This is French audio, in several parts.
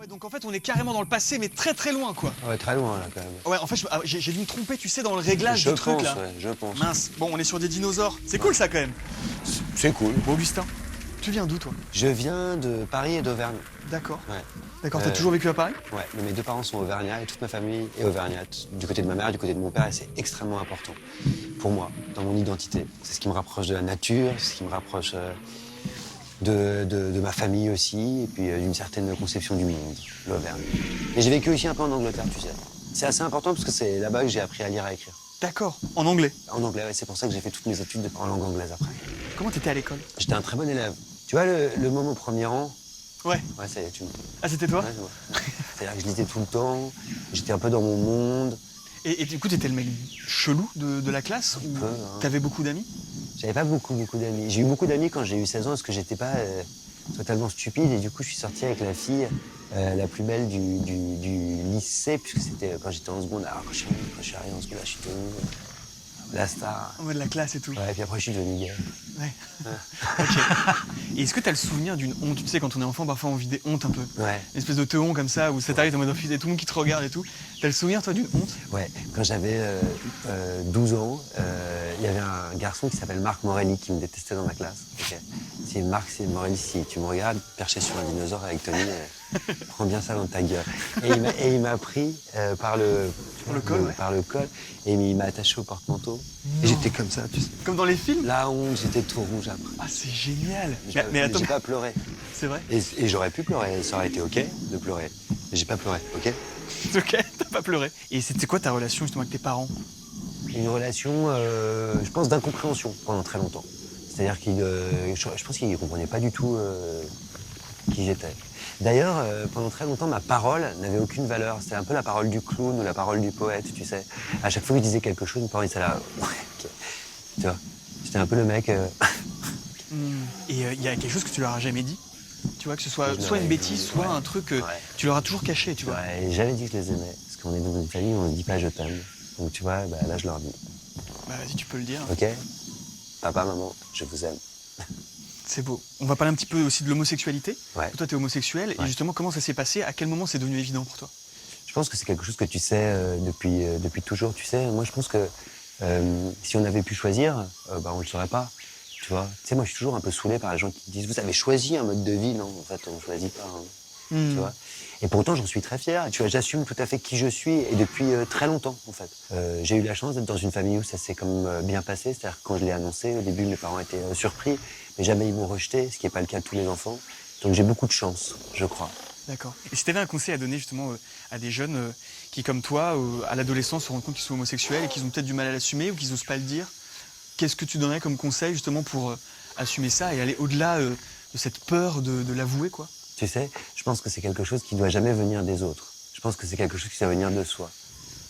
Donc en fait, on est carrément dans le passé, mais très très loin, quoi. Ouais, très loin, là, quand même. Ouais, en fait, j'ai dû me tromper, tu sais, dans le réglage Je du truc, pense, là. ouais, je pense. Mince. Bon, on est sur des dinosaures. C'est cool, ça, quand même. C'est cool. Bon, Augustin, tu viens d'où, toi? Je viens de Paris et d'Auvergne. D'accord. Ouais. D'accord, t'as toujours vécu à Paris? Ouais, mais mes deux parents sont auvergnats et toute ma famille est auvergnate. Du côté de ma mère, du côté de mon père, et c'est extrêmement important pour moi, dans mon identité. C'est ce qui me rapproche de la nature, c'est ce qui me rapproche de ma famille aussi, et puis d'une certaine conception du monde, l'Auvergne. Et j'ai vécu aussi un peu en Angleterre, tu sais. C'est assez important parce que c'est là-bas que j'ai appris à lire et à écrire. D'accord, en anglais. En anglais, ouais, c'est pour ça que j'ai fait toutes mes études en langue anglaise après. Comment t'étais à l'école? J'étais un très bon élève. Tu vois, le moment au premier rang, Ouais. ouais, ça y est, tu me... Ah, c'était toi? Ouais, c'est moi. C'est-à-dire que je lisais tout le temps, j'étais un peu dans mon monde. Et du coup, t'étais le mec chelou de la classe? Ou peu, hein. t'avais beaucoup d'amis? J'avais pas beaucoup d'amis. J'ai eu beaucoup d'amis quand j'ai eu 16 ans parce que j'étais pas totalement stupide et du coup je suis sorti avec la fille la plus belle du lycée puisque c'était quand j'étais en seconde. Alors quand je suis arrivé en seconde, là, je suis devenu la star. En mode de la classe et tout. Ouais, et puis après je suis devenu gay. Ouais. Ok. Et est-ce que t'as le souvenir d'une honte? Tu sais, quand on est enfant, parfois on vit des hontes un peu. Ouais. Une espèce de teon comme ça, où ça t'arrive en mode il y a tout le monde qui te regarde et tout. T'as le souvenir, toi, d'une honte? Ouais, quand j'avais 12 ans, il y avait un garçon qui s'appelle Marc Morelli qui me détestait dans ma classe. Okay. Si Marc, c'est Morelli, si tu me regardes perché sur un dinosaure avec Tony, prends bien ça dans ta gueule. Et il m'a pris par le col, ouais. par le col et il m'a attaché au porte-manteau. Et j'étais comme ça, tu sais. Comme dans les films? La honte, j'étais tout rouge après. Ah, c'est génial. Mais attends, j'ai pas pleuré. c'est vrai? Et j'aurais pu pleurer, ça aurait été ok de pleurer. Mais j'ai pas pleuré, ok? Ok, t'as pas pleuré. Et c'était quoi ta relation justement avec tes parents? Une relation, je pense, d'incompréhension pendant très longtemps. C'est-à-dire je pense qu'ils ne comprenaient pas du tout qui j'étais. D'ailleurs, pendant très longtemps, ma parole n'avait aucune valeur. C'était un peu la parole du clown ou la parole du poète, tu sais. À chaque fois que je disais quelque chose, mes parents étaient là. Ouais, ok. Tu vois, j'étais un peu le mec. Et il y a quelque chose que tu leur as jamais dit? Tu vois, que ce soit Je soit leur une ai bêtise, dit, soit ouais. un truc que Ouais. tu leur as toujours caché, tu vois. Ouais, et j'avais dit que je les aimais. Parce qu'on est dans une famille où on ne dit pas je t'aime. Donc tu vois, bah, là je leur dis. Bah vas-y, tu peux le dire. Ok? Papa, maman, je vous aime. C'est beau. On va parler un petit peu aussi de l'homosexualité. Ouais. Toi, t'es homosexuel. Et Ouais. justement, comment ça s'est passé? À quel moment c'est devenu évident pour toi? Je pense que c'est quelque chose que tu sais depuis toujours. Tu sais, moi je pense que si on avait pu choisir, bah, on le saurait pas. Tu vois. Tu sais, moi je suis toujours un peu saoulé par les gens qui disent vous avez choisi un mode de vie. Non, en fait, on choisit pas. Hein. Tu vois. Et pourtant, j'en suis très fier. Tu vois, j'assume tout à fait qui je suis et depuis très longtemps, en fait. J'ai eu la chance d'être dans une famille où ça s'est quand même bien passé. C'est-à-dire que quand je l'ai annoncé, au début, mes parents étaient surpris, mais jamais ils m'ont rejeté, ce qui n'est pas le cas de tous les enfants. Donc j'ai beaucoup de chance, je crois. D'accord. Et si tu avais un conseil à donner justement à des jeunes qui, comme toi, à l'adolescence, se rendent compte qu'ils sont homosexuels et qu'ils ont peut-être du mal à l'assumer ou qu'ils n'osent pas le dire, qu'est-ce que tu donnerais comme conseil justement pour assumer ça et aller au-delà de cette peur de l'avouer, quoi? Tu sais, je pense que c'est quelque chose qui ne doit jamais venir des autres. Je pense que c'est quelque chose qui doit venir de soi.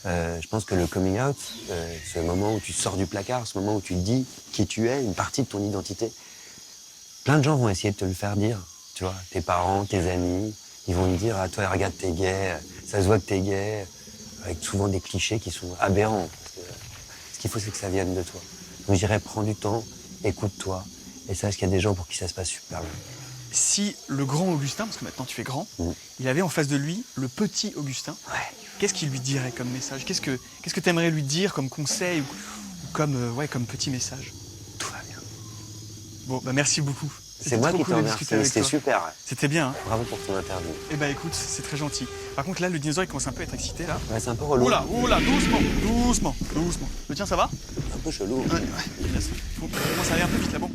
Je pense que le coming out, ce moment où tu sors du placard, ce moment où tu dis qui tu es, une partie de ton identité, plein de gens vont essayer de te le faire dire. Tu vois, tes parents, tes amis, ils vont te dire « Ah, toi, regarde, t'es gay, ça se voit que t'es gay », avec souvent des clichés qui sont aberrants. Ce qu'il faut, c'est que ça vienne de toi. Donc je dirais, prends du temps, écoute-toi, et sache qu'il y a des gens pour qui ça se passe super bien. Si le grand Augustin, parce que maintenant tu es grand, il avait en face de lui le petit Augustin, qu'est-ce qu'il lui dirait comme message? Qu'est-ce que tu aimerais lui dire comme conseil ou comme petit message? Tout va bien. Bon, bah merci beaucoup. C'est moi qui te remercie, c'était super. Ouais. C'était bien, hein? Bravo pour ton interview. Eh bah écoute, c'est très gentil. Par contre là, le dinosaure il commence un peu à être excité là. Ouais, c'est un peu relou. Oula, doucement. Le tien ça va? Un peu chelou. Ouais. Il commence à aller un peu vite là, bon.